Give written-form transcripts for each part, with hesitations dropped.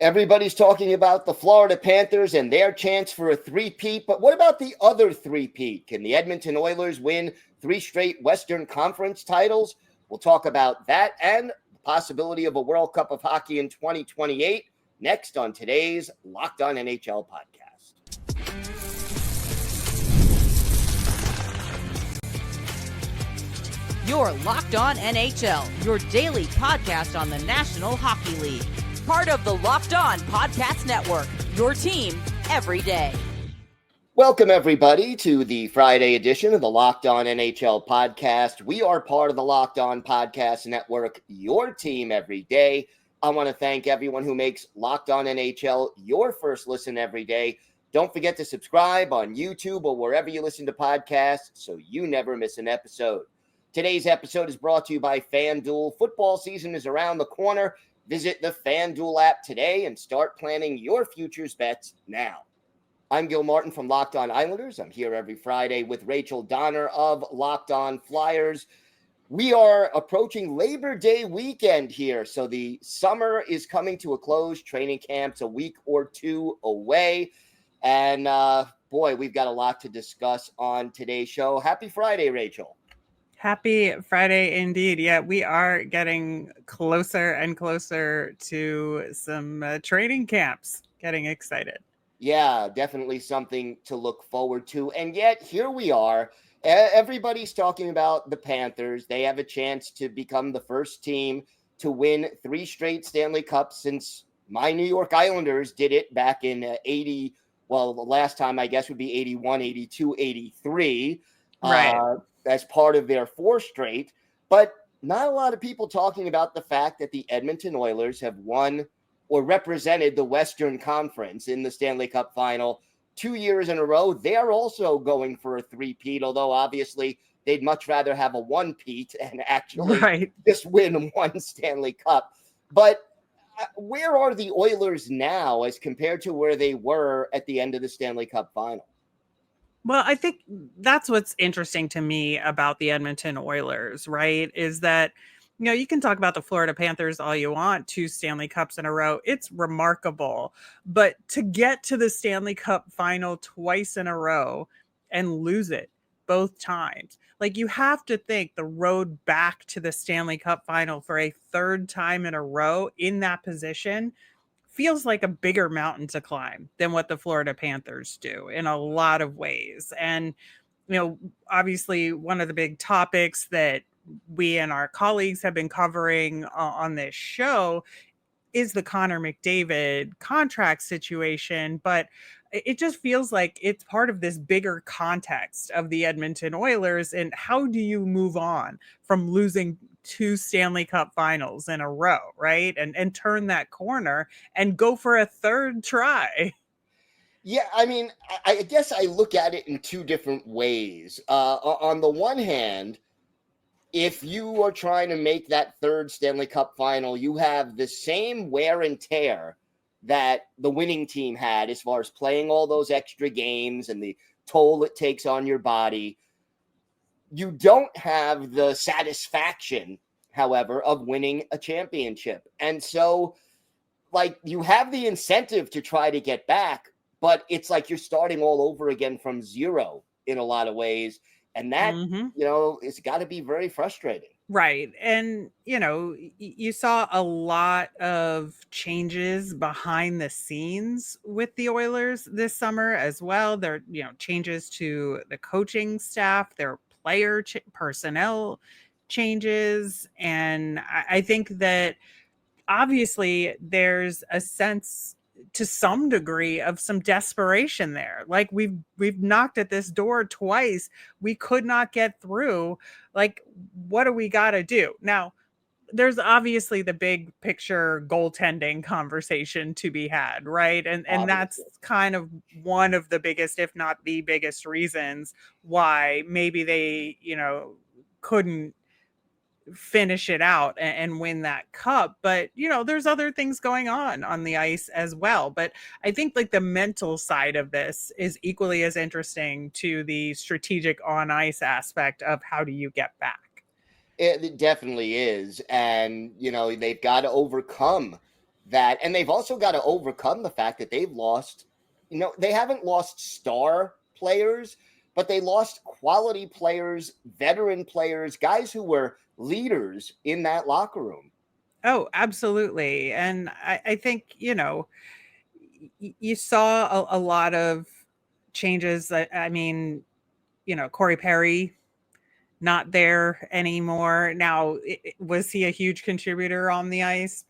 Everybody's talking about the Florida Panthers and their chance for a three-peat, but what about the other three-peat? Can the Edmonton Oilers win 3 straight Western Conference titles? We'll talk about that and the possibility of a World Cup of Hockey in 2028 next on today's Locked On NHL podcast. You're Locked On NHL, your daily podcast on the National Hockey League. Part of the Locked On Podcast Network, your team every day. Welcome, everybody, to the Friday edition of the Locked On NHL podcast. We are part of the Locked On Podcast Network, your team every day. I want to thank everyone who makes Locked On NHL your first listen every day. Don't forget to subscribe on YouTube or wherever you listen to podcasts so you never miss an episode. Today's episode is brought to you by FanDuel. Football season is around the corner. Visit the FanDuel app today and start planning your futures bets now. I'm Gil Martin from Locked On Islanders. I'm here every Friday with Rachel Donner of Locked On Flyers. We are approaching Labor Day weekend here, so the summer is coming to a close. Training camp's a week or two away. And boy, we've got a lot to discuss on today's show. Happy Friday, Rachel. Happy Friday indeed. Yeah, we are getting closer and closer to some training camps. Getting excited. Yeah, definitely something to look forward to. And yet, here we are. Everybody's talking about the Panthers. They have a chance to become the first team to win 3 straight Stanley Cups since my New York Islanders did it back in 80. Well, the last time, I guess, would be 81, 82, 83. Right. As part of their 4 straight, but not a lot of people talking about the fact that the Edmonton Oilers have won or represented the Western Conference in the Stanley Cup final 2 years in a row. They're also going for a three-peat, although obviously they'd much rather have a one-peat and actually just win 1 Stanley Cup. But where are the Oilers now as compared to where they were at the end of the Stanley Cup final? Well, I think that's what's interesting to me about the Edmonton Oilers, right? Is that, you know, you can talk about the Florida Panthers all you want, 2 Stanley Cups in a row. It's remarkable. But to get to the Stanley Cup final twice in a row and lose it both times, like, you have to think the road back to the Stanley Cup final for a 3rd time in a row in that position feels like a bigger mountain to climb than what the Florida Panthers do in a lot of ways. And, you know, obviously one of the big topics that we and our colleagues have been covering on this show is the Connor McDavid contract situation, but it just feels like it's part of this bigger context of the Edmonton Oilers. And how do you move on from losing 2 Stanley Cup finals in a row, right? And turn that corner and go for a 3rd try. Yeah, I mean, I guess I look at it in 2 different ways. On the one hand, if you are trying to make that 3rd Stanley Cup final, you have the same wear and tear that the winning team had as far as playing all those extra games and the toll it takes on your body. You don't have the satisfaction, however, of winning a championship. And so, like, you have the incentive to try to get back, but it's like you're starting all over again from zero in a lot of ways. And that, you know, it's got to be very frustrating. Right. And, you know, you saw a lot of changes behind the scenes with the Oilers this summer as well. There, you know, changes to the coaching staff, their player personnel changes. And I think that obviously there's a sense to some degree of some desperation there. Like, we've knocked at this door twice. We could not get through. Like, what do we got to do? Now, there's obviously the big picture goaltending conversation to be had, right? And that's kind of one of the biggest, if not the biggest reasons why maybe they, you know, couldn't finish it out and win that cup. But, you know, there's other things going on the ice as well. But I think, like, the mental side of this is equally as interesting to the strategic on ice aspect of how do you get back. It definitely is. And, you know, they've got to overcome that, and they've also got to overcome the fact that they've lost, they haven't lost star players, but they lost quality players, veteran players, guys who were leaders in that locker room. Oh, absolutely. And I think, you saw a lot of changes. I mean, Corey Perry, not there anymore. Now, was he a huge contributor on the ice?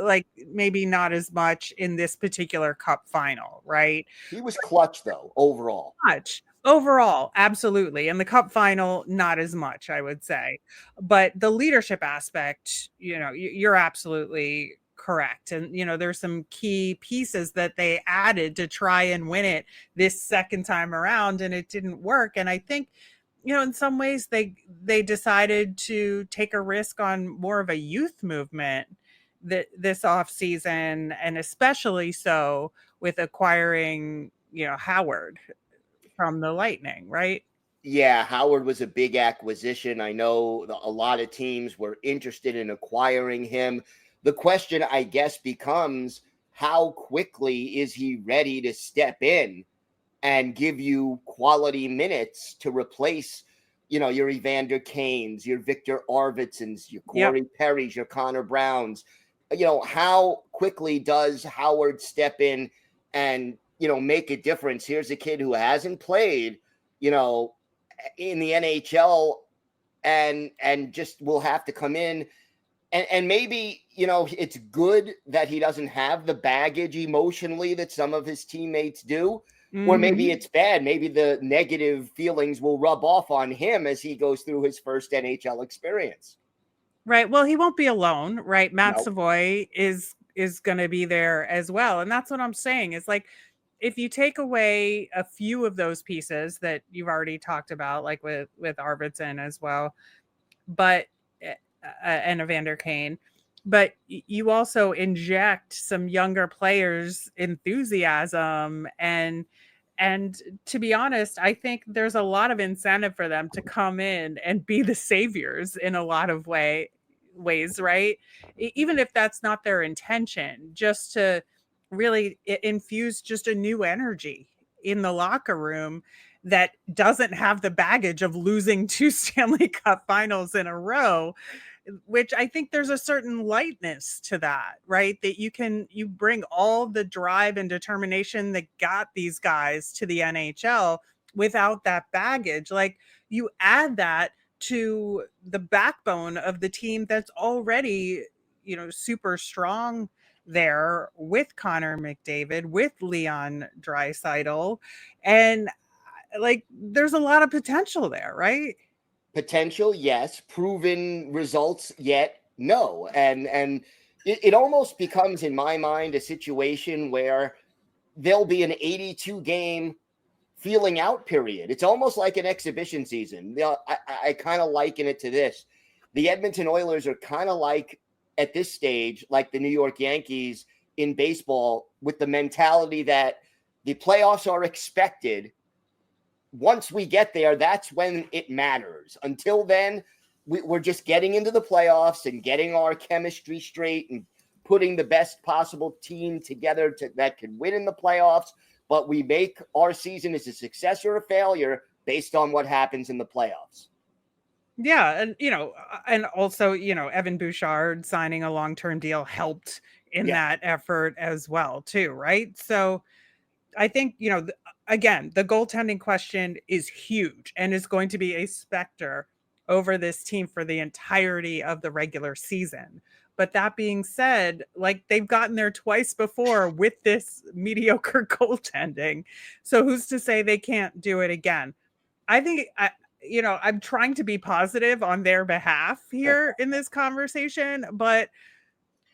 Like maybe not as much in this particular cup final, right? He was clutch though, overall. Much. Overall, absolutely. In the cup final, not as much, I would say. But the leadership aspect, you're absolutely correct. And, there's some key pieces that they added to try and win it this second time around, and it didn't work. And I think, in some ways they decided to take a risk on more of a youth movement this off season, and especially so with acquiring, Howard from the Lightning, right? Yeah, Howard was a big acquisition. I know a lot of teams were interested in acquiring him. The question, I guess, becomes how quickly is he ready to step in and give you quality minutes to replace, your Evander Kanes, your Victor Arvidssons, your Corey Perrys, your Connor Browns. How quickly does Howard step in and, make a difference? Here's a kid who hasn't played, in the NHL and just will have to come in. And maybe, it's good that he doesn't have the baggage emotionally that some of his teammates do. Mm-hmm. Or maybe it's bad. Maybe the negative feelings will rub off on him as he goes through his first NHL experience. Right. Well, he won't be alone, right? Matt Savoy is going to be there as well. And that's what I'm saying is like, if you take away a few of those pieces that you've already talked about, like with Arvidsson as well, but and Evander Kane, but you also inject some younger players' enthusiasm and to be honest, I think there's a lot of incentive for them to come in and be the saviors in a lot of ways, right? Even if that's not their intention, just to really infuse just a new energy in the locker room that doesn't have the baggage of losing 2 Stanley Cup finals in a row, which I think there's a certain lightness to that, right? That you bring all the drive and determination that got these guys to the NHL without that baggage. Like you add that to the backbone of the team that's already, super strong there with Connor McDavid, with Leon Draisaitl, and like there's a lot of potential there, right? Potential, yes. Proven results yet, no. And it almost becomes, in my mind, a situation where there'll be an 82 game feeling out period. It's almost like an exhibition season. I kind of liken it to this. The Edmonton Oilers are kind of like, at this stage, like the New York Yankees in baseball, with the mentality that the playoffs are expected. Once we get there, that's when it matters. Until then, we're just getting into the playoffs and getting our chemistry straight and putting the best possible team together that can win in the playoffs. But we make our season as a success or a failure based on what happens in the playoffs. Yeah. And, and also, Evan Bouchard signing a long-term deal helped in that effort as well, too. Right. So I think, again, the goaltending question is huge and is going to be a specter over this team for the entirety of the regular season. But that being said, like they've gotten there twice before with this mediocre goaltending. So who's to say they can't do it again? I think, I'm trying to be positive on their behalf here in this conversation, but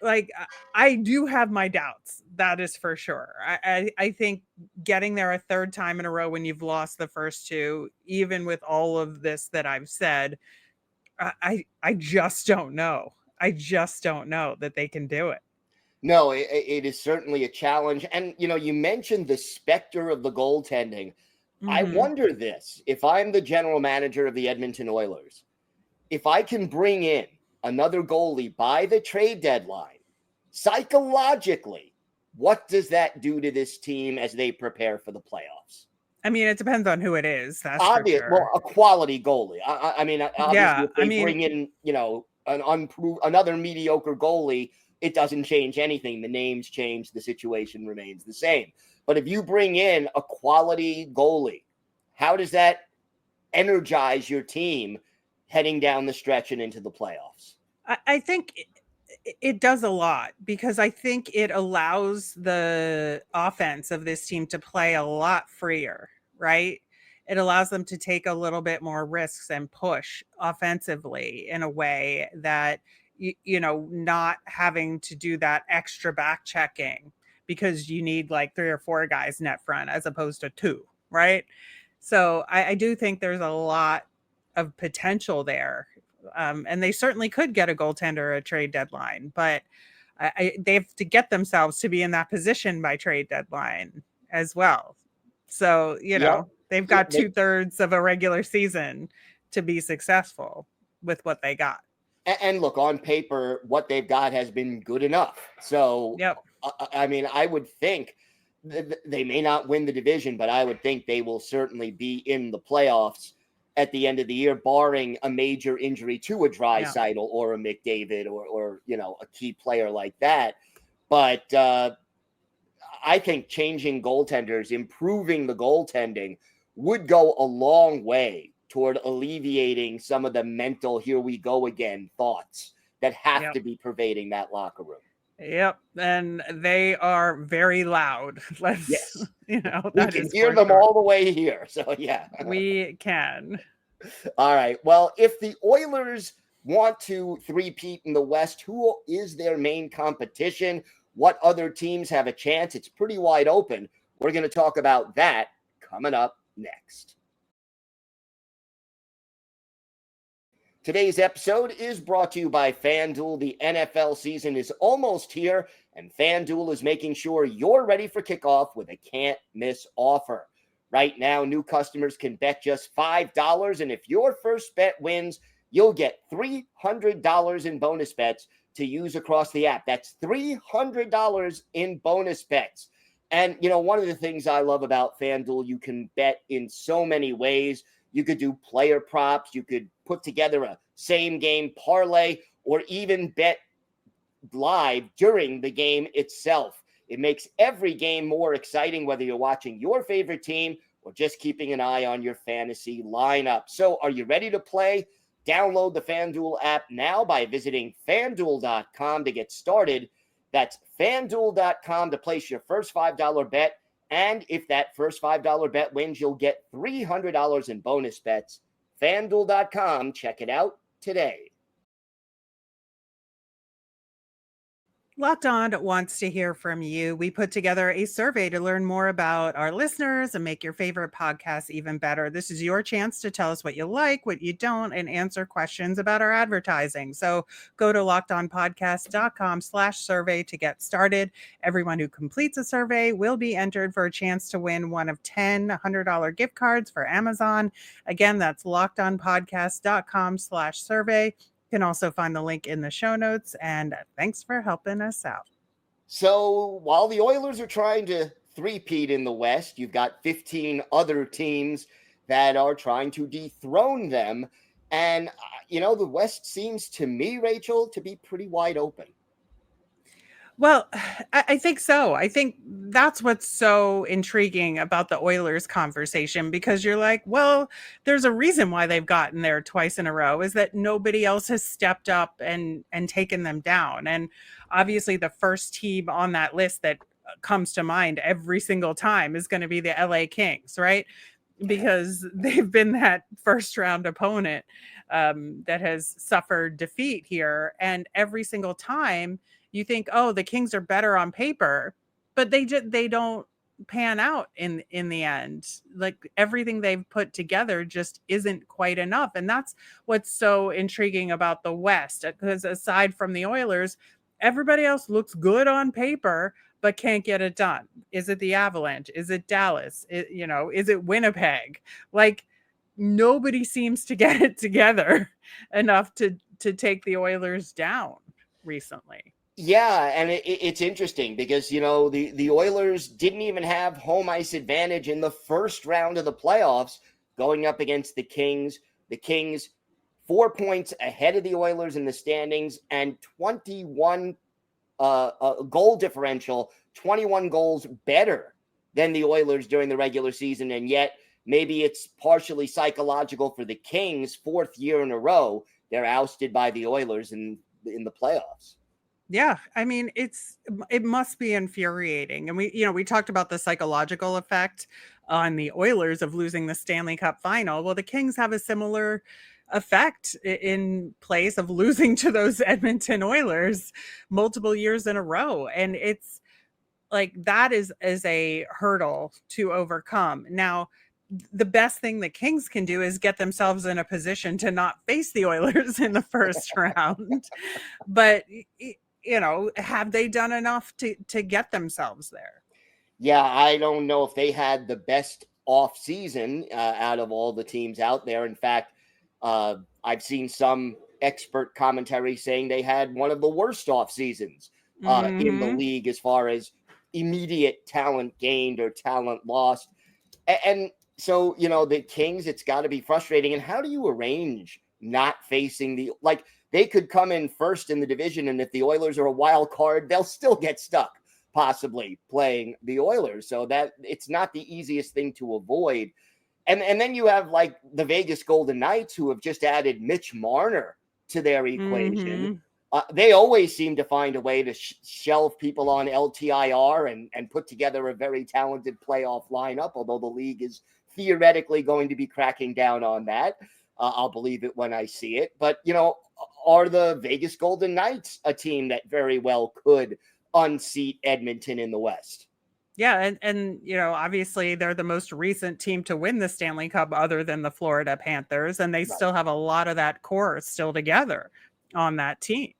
like I do have my doubts. That is for sure. I think getting there a third time in a row when you've lost the first two, even with all of this that I've said, I just don't know. I just don't know that they can do it. No, it is certainly a challenge. And, you mentioned the specter of the goaltending. Mm-hmm. I wonder this, if I'm the general manager of the Edmonton Oilers, if I can bring in another goalie by the trade deadline Psychologically, what does that do to this team as they prepare for the playoffs? I mean, it depends on who it is. That's for sure. Well, a quality goalie. I mean, obviously, if they bring in, another mediocre goalie, it doesn't change anything. The names change, the situation remains the same. But if you bring in a quality goalie, how does that energize your team heading down the stretch and into the playoffs? I think it does a lot, because I think it allows the offense of this team to play a lot freer, right? It allows them to take a little bit more risks and push offensively in a way that, not having to do that extra back checking because you need like 3 or 4 guys net front as opposed to 2, right? So I do think there's a lot of potential there. And they certainly could get a goaltender at trade deadline, but they have to get themselves to be in that position by trade deadline as well. So, they've got 2/3 of a regular season to be successful with what they got. And look, on paper, what they've got has been good enough. So, I mean, I would think they may not win the division, but I would think they will certainly be in the playoffs at the end of the year, barring a major injury to a Draisaitl or a McDavid or a key player like that. But I think changing goaltenders, improving the goaltending would go a long way toward alleviating some of the mental "here we go again" thoughts that have to be pervading that locker room. Yep, and they are very loud. Yes. We can hear them all the way here. So, yeah. We can. All right. Well, if the Oilers want to three-peat in the West, who is their main competition? What other teams have a chance? It's pretty wide open. We're going to talk about that coming up next. Today's episode is brought to you by FanDuel. The NFL season is almost here, and FanDuel is making sure you're ready for kickoff with a can't-miss offer. Right now, new customers can bet just $5, and if your first bet wins, you'll get $300 in bonus bets to use across the app. That's $300 in bonus bets. And, one of the things I love about FanDuel, you can bet in so many ways. You could do player props. You could put together a same-game parlay or even bet live during the game itself. It makes every game more exciting, whether you're watching your favorite team or just keeping an eye on your fantasy lineup. So are you ready to play? Download the FanDuel app now by visiting FanDuel.com to get started. That's FanDuel.com to place your first $5 bet. And if that first $5 bet wins, you'll get $300 in bonus bets. FanDuel.com. Check it out today. Locked On wants to hear from you. We put together a survey to learn more about our listeners and make your favorite podcast even better. This is your chance to tell us what you like, what you don't, and answer questions about our advertising. So go to lockedonpodcast.com/survey to get started. Everyone who completes a survey will be entered for a chance to win one of 10 $100 gift cards for Amazon. Again, that's lockedonpodcast.com/survey. You can also find the link in the show notes, and thanks for helping us out. So while the Oilers are trying to three-peat in the West, you've got 15 other teams that are trying to dethrone them. And, the West seems to me, Rachel, to be pretty wide open. Well, I think so. I think that's what's so intriguing about the Oilers conversation, because you're like, well, there's a reason why they've gotten there twice in a row, is that nobody else has stepped up and taken them down. And obviously the first team on that list that comes to mind every single time is going to be the LA Kings, right? Because they've been that first round opponent that has suffered defeat here. And every single time you think, oh, the Kings are better on paper, but they don't pan out in the end. Like, everything they've put together just isn't quite enough. And that's what's so intriguing about the West, because aside from the Oilers, everybody else looks good on paper, but can't get it done. Is it the Avalanche? Is it Dallas? Is it Winnipeg? Like, nobody seems to get it together enough to take the Oilers down recently. Yeah, and it's interesting because, the Oilers didn't even have home ice advantage in the first round of the playoffs going up against the Kings. The Kings 4 points ahead of the Oilers in the standings and 21 goal differential, 21 goals better than the Oilers during the regular season. And yet maybe it's partially psychological for the Kings, fourth year in a row. They're ousted by the Oilers in the playoffs. Yeah, I mean, it must be infuriating. And we talked about the psychological effect on the Oilers of losing the Stanley Cup final. Well, the Kings have a similar effect in place of losing to those Edmonton Oilers multiple years in a row. And it's like that is a hurdle to overcome. Now, the best thing the Kings can do is get themselves in a position to not face the Oilers in the first round. But have they done enough to get themselves there? Yeah, I don't know if they had the best off season out of all the teams out there. In fact, I've seen some expert commentary saying they had one of the worst off seasons in the league as far as immediate talent gained or talent lost. And so, the Kings, it's got to be frustrating. And how do you arrange not facing they could come in first in the division, and if the Oilers are a wild card, they'll still get stuck possibly playing the Oilers. So that it's not the easiest thing to avoid. And then you have like the Vegas Golden Knights, who have just added Mitch Marner to their equation. They always seem to find a way to shelve people on LTIR and put together a very talented playoff lineup, although the league is theoretically going to be cracking down on that. I'll believe it when I see it. But, are the Vegas Golden Knights a team that very well could unseat Edmonton in the West? Yeah, and obviously they're the most recent team to win the Stanley Cup other than the Florida Panthers, and they still have a lot of that core still together on that team.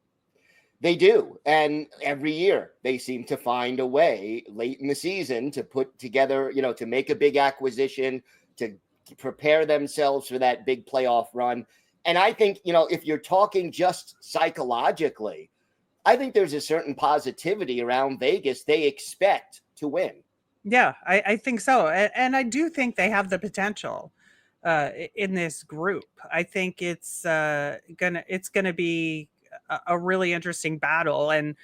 They do, and every year they seem to find a way late in the season to put together, to make a big acquisition, to prepare themselves for that big playoff run. And I think, if you're talking just psychologically, I think there's a certain positivity around Vegas. They expect to win. Yeah, I think so. And I do think they have the potential in this group. I think it's gonna be a really interesting battle. And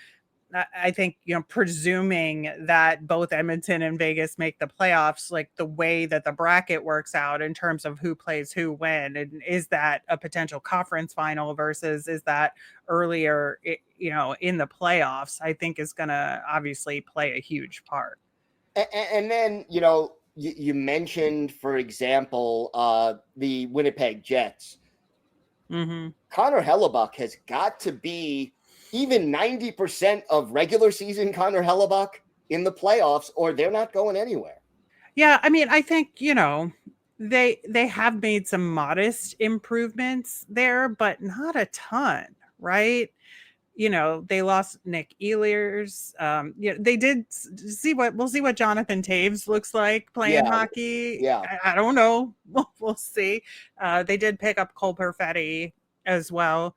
I think, presuming that both Edmonton and Vegas make the playoffs, like the way that the bracket works out in terms of who plays who when, and is that a potential conference final versus is that earlier, in the playoffs, I think is going to obviously play a huge part. And then, you mentioned, for example, the Winnipeg Jets. Connor Hellebuck has got to be even 90% of regular season Connor Hellebuck in the playoffs, or they're not going anywhere. Yeah, I mean, I think, they have made some modest improvements there, but not a ton, right? They lost Nick Ehlers. They did we'll see what Jonathan Taves looks like playing hockey. Yeah. I don't know. We'll see. They did pick up Cole Perfetti as well.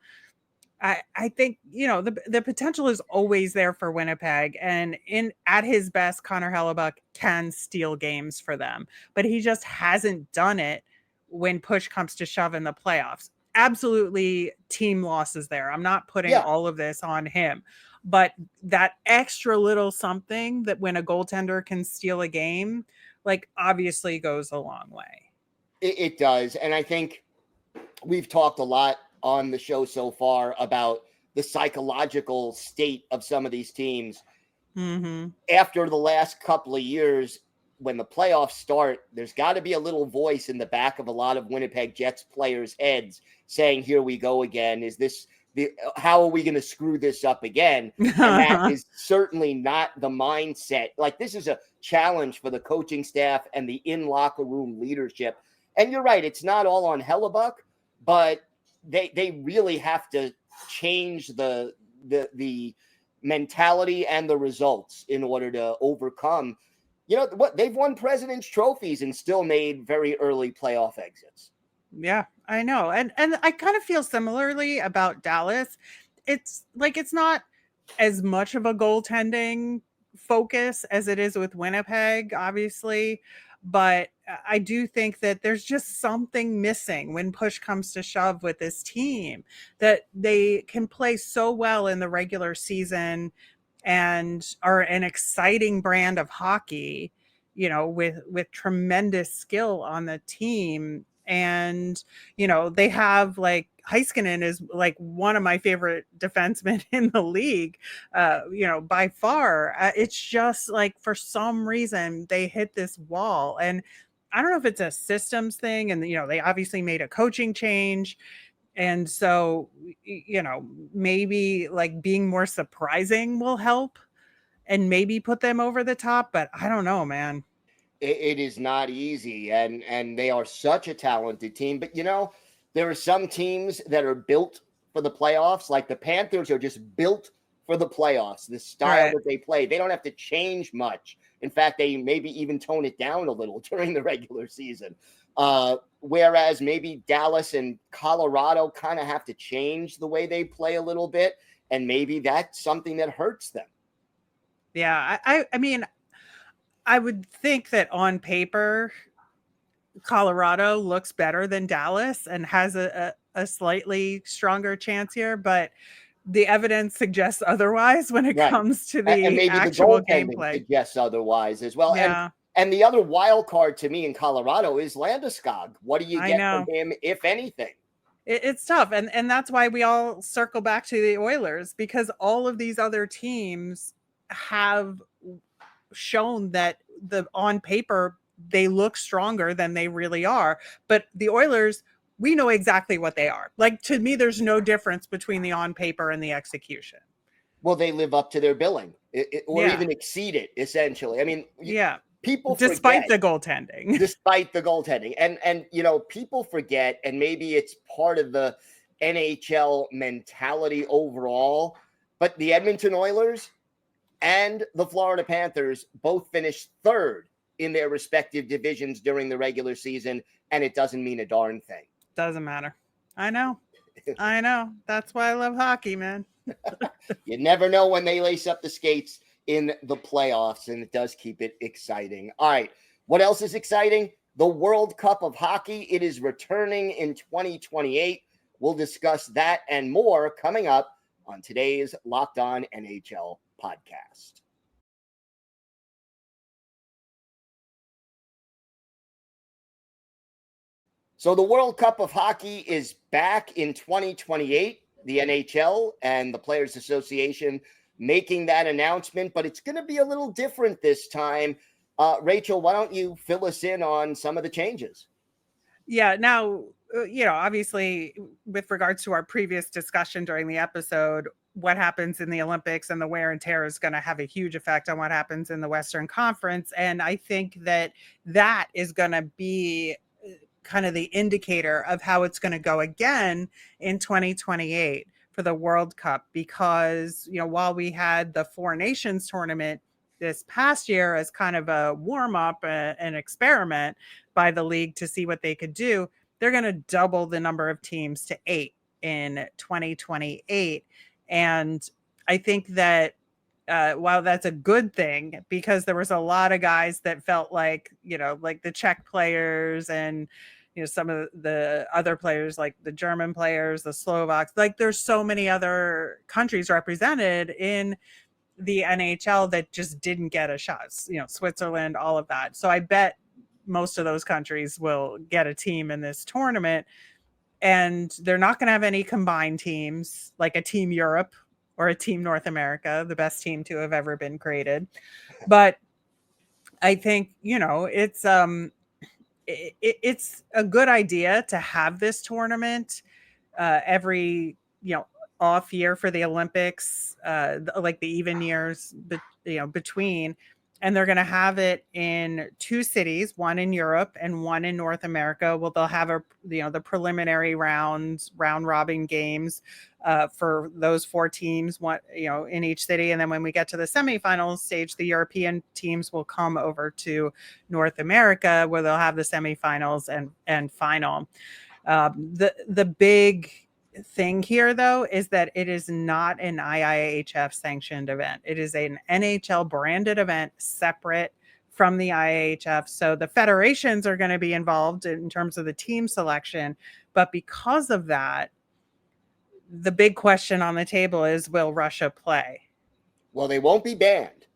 I think, the potential is always there for Winnipeg, and at his best, Connor Hellebuck can steal games for them, but he just hasn't done it when push comes to shove in the playoffs. Absolutely team losses there. I'm not putting all of this on him, but that extra little something that when a goaltender can steal a game, obviously goes a long way. It does. And I think we've talked a lot on the show so far about the psychological state of some of these teams. After the last couple of years, when the playoffs start, there's got to be a little voice in the back of a lot of Winnipeg Jets players' heads saying, here we go again. How are we going to screw this up again? And that is certainly not the mindset. This is a challenge for the coaching staff and the in-locker room leadership. And you're right, it's not all on Hellebuck, but they really have to change the mentality and the results in order to overcome. They've won President's trophies and still made very early playoff exits. Yeah, I know. And I kind of feel similarly about Dallas. It's not as much of a goaltending focus as it is with Winnipeg, obviously. But I do think that there's just something missing when push comes to shove with this team, that they can play so well in the regular season and are an exciting brand of hockey, with tremendous skill on the team. And, they have like Heiskanen is like one of my favorite defensemen in the league, by far. It's just like for some reason they hit this wall. And I don't know if it's a systems thing. And, they obviously made a coaching change. And so, maybe like being more surprising will help and maybe put them over the top. But I don't know, man. It is not easy, and they are such a talented team. But there are some teams that are built for the playoffs. Like the Panthers are just built for the playoffs. The style that they play, they don't have to change much. In fact, they maybe even tone it down a little during the regular season. Whereas maybe Dallas and Colorado kind of have to change the way they play a little bit, and maybe that's something that hurts them. Yeah, I mean, I would think that on paper, Colorado looks better than Dallas and has a slightly stronger chance here, but the evidence suggests otherwise when it comes to the and maybe actual the gameplay. Suggests otherwise as well. Yeah. And the other wild card to me in Colorado is Landeskog. What do you get from him, if anything? It's tough. And that's why we all circle back to the Oilers, because all of these other teams have shown that on paper they look stronger than they really are. But the Oilers, we know exactly what they are. Like, to me, there's no difference between the on paper and the execution. Well, they live up to their billing or even exceed it, essentially. I mean, people despite forget, the goaltending. Despite the goaltending. And people forget, and maybe it's part of the NHL mentality overall, but the Edmonton Oilers and the Florida Panthers both finished third in their respective divisions during the regular season, and it doesn't mean a darn thing. Doesn't matter. I know. That's why I love hockey, man. You never know when they lace up the skates in the playoffs, and it does keep it exciting. All right, what else is exciting? The World Cup of Hockey. It is returning in 2028. We'll discuss that and more coming up on today's Locked On NHL podcast. So the World Cup of Hockey is back in 2028. The NHL and the Players Association making that announcement, but it's going to be a little different this time. Rachel, why don't you fill us in on some of the changes? Yeah. Now, obviously, with regards to our previous discussion during the episode, what happens in the Olympics and the wear and tear is going to have a huge effect on what happens in the Western Conference. And I think that is going to be kind of the indicator of how it's going to go again in 2028 for the World Cup, because, while we had the Four Nations tournament this past year as kind of a warm up, an experiment by the league to see what they could do, they're going to double the number of teams to 8 in 2028. And I think that while that's a good thing, because there was a lot of guys that felt like, like the Czech players and, some of the other players, like the German players, the Slovaks, like there's so many other countries represented in the NHL that just didn't get a shot, Switzerland, all of that. So I bet most of those countries will get a team in this tournament, and they're not going to have any combined teams like a Team Europe or a Team North America, the best team to have ever been created. But I think, it's a good idea to have this tournament every, off year for the Olympics, like the even years, between. And they're going to have it in 2 cities, one in Europe and one in North America. Well, they'll have the preliminary round robin games for those 4 teams, one, in each city. And then when we get to the semifinals stage, the European teams will come over to North America, where they'll have the semifinals and final. The big thing here, though, is that it is not an IIHF sanctioned event. It is an NHL branded event separate from the IIHF. So the federations are going to be involved in terms of the team selection. But because of that, the big question on the table is, will Russia play? Well, they won't be banned.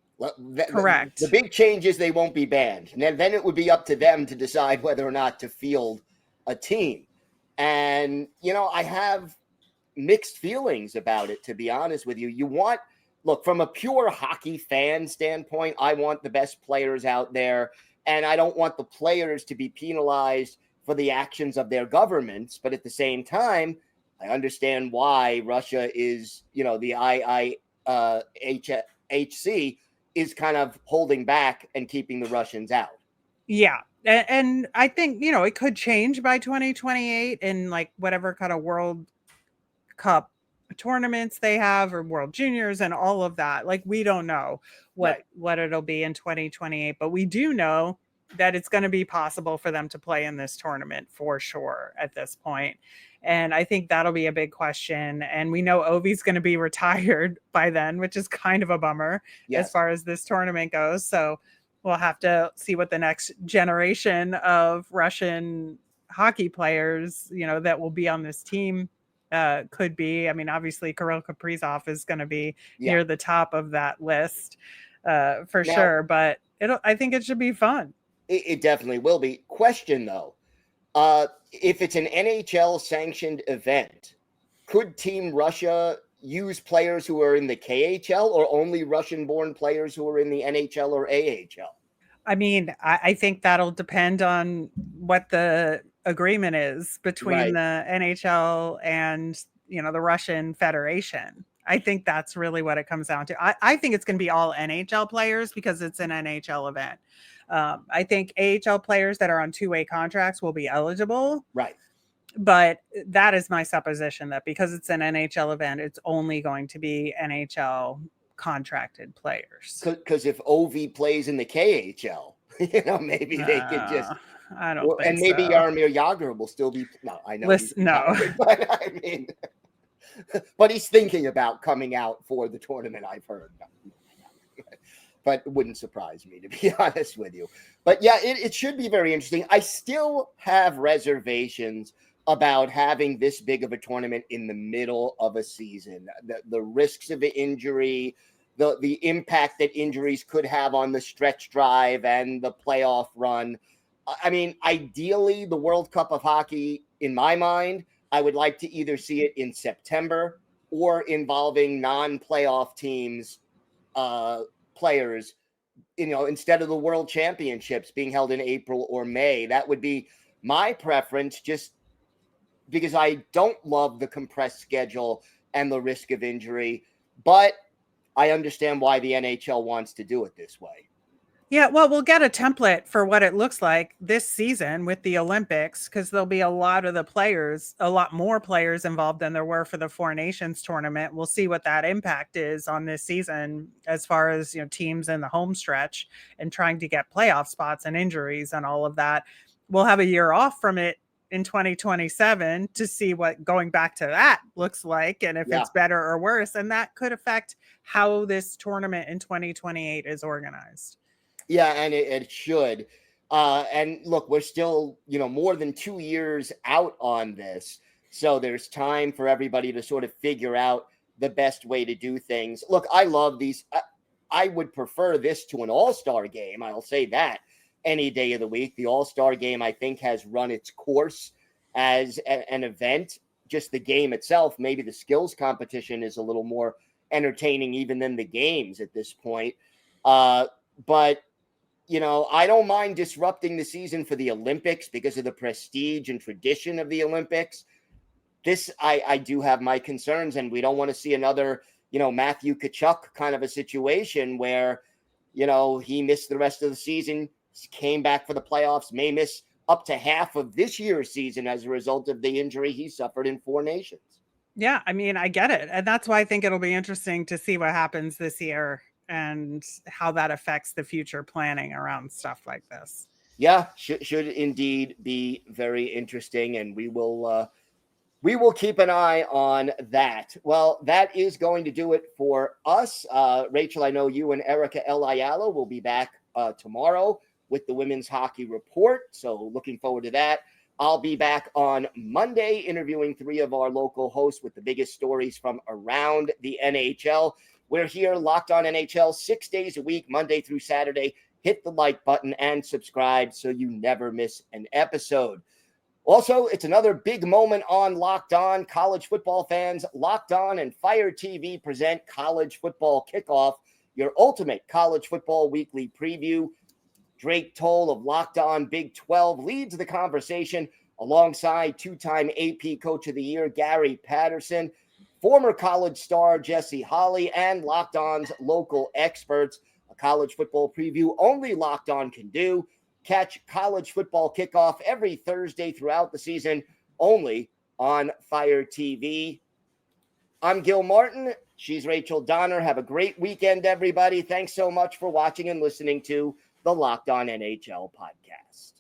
Correct. The big change is they won't be banned. And then it would be up to them to decide whether or not to field a team. And, I have mixed feelings about it, to be honest with you. Look, from a pure hockey fan standpoint, I want the best players out there. And I don't want the players to be penalized for the actions of their governments. But at the same time, I understand why Russia is, the IIHC is kind of holding back and keeping the Russians out. Yeah. And I think, it could change by 2028 in like whatever kind of World Cup tournaments they have or World Juniors and all of that. Like, we don't know what it'll be in 2028, but we do know that it's going to be possible for them to play in this tournament for sure at this point. And I think that'll be a big question. And we know Ovi's going to be retired by then, which is kind of a bummer as far as this tournament goes. So we'll have to see what the next generation of Russian hockey players, that will be on this team could be. I mean, obviously, Kirill Kaprizov is going to be near the top of that list for sure. But I think it should be fun. It definitely will be. Question, though. If it's an NHL sanctioned event, could Team Russia use players who are in the KHL or only Russian born players who are in the NHL or AHL? I mean, I think that'll depend on what the agreement is between the NHL and, the Russian Federation. I think that's really what it comes down to. I think it's going to be all NHL players because it's an NHL event. I think AHL players that are on two-way contracts will be eligible. Right. But that is my supposition that because it's an NHL event, it's only going to be NHL contracted players. Because if Ovi plays in the KHL, maybe they could just. I don't think and maybe so. Jaromir Jagr will still be. No, I know. No. But I mean, but he's thinking about coming out for the tournament, I've heard. But it wouldn't surprise me, to be honest with you. But yeah, it should be very interesting. I still have reservations about having this big of a tournament in the middle of a season. The risks of injury, the impact that injuries could have on the stretch drive and the playoff run. I mean, ideally, the World Cup of Hockey, in my mind, I would like to either see it in September or involving non-playoff teams, players, instead of the World Championships being held in April or May. That would be my preference, just because I don't love the compressed schedule and the risk of injury, but I understand why the NHL wants to do it this way. Yeah, well, we'll get a template for what it looks like this season with the Olympics, because there'll be a lot more players involved than there were for the Four Nations tournament. We'll see what that impact is on this season as far as, teams in the home stretch and trying to get playoff spots and injuries and all of that. We'll have a year off from it in 2027 to see what going back to that looks like and if it's better or worse. And that could affect how this tournament in 2028 is organized. Yeah, and it should. And look, we're still, more than 2 years out on this. So there's time for everybody to sort of figure out the best way to do things. Look, I love these. I would prefer this to an all-star game. I'll say that any day of the week. The all-star game, I think, has run its course as an event. Just the game itself, maybe the skills competition is a little more entertaining even than the games at this point. But I don't mind disrupting the season for the Olympics because of the prestige and tradition of the Olympics. This, I do have my concerns, and we don't want to see another, Matthew Tkachuk kind of a situation where, he missed the rest of the season, came back for the playoffs, may miss up to half of this year's season as a result of the injury he suffered in Four Nations. Yeah, I mean, I get it. And that's why I think it'll be interesting to see what happens this year and how that affects the future planning around stuff like this. Yeah, should indeed be very interesting, and we'll We will keep an eye on that. Well, that is going to do it for us. Rachel, I know you and Erica El Ayala will be back tomorrow with the Women's Hockey Report, so looking forward to that. I'll be back on Monday interviewing 3 of our local hosts with the biggest stories from around the NHL. We're here, Locked On NHL, 6 days a week, Monday through Saturday. Hit the like button and subscribe so you never miss an episode. Also, it's another big moment on Locked On. College football fans, Locked On and Fire TV present College Football Kickoff, your ultimate college football weekly preview. Drake Toll of Locked On Big 12 leads the conversation alongside 2-time AP Coach of the Year Gary Patterson, former college star Jesse Holley, and Locked On's local experts. A college football preview only Locked On can do. Catch College Football Kickoff every Thursday throughout the season, only on Fire TV. I'm Gil Martin. She's Rachel Donner. Have a great weekend, everybody. Thanks so much for watching and listening to the Locked On NHL podcast.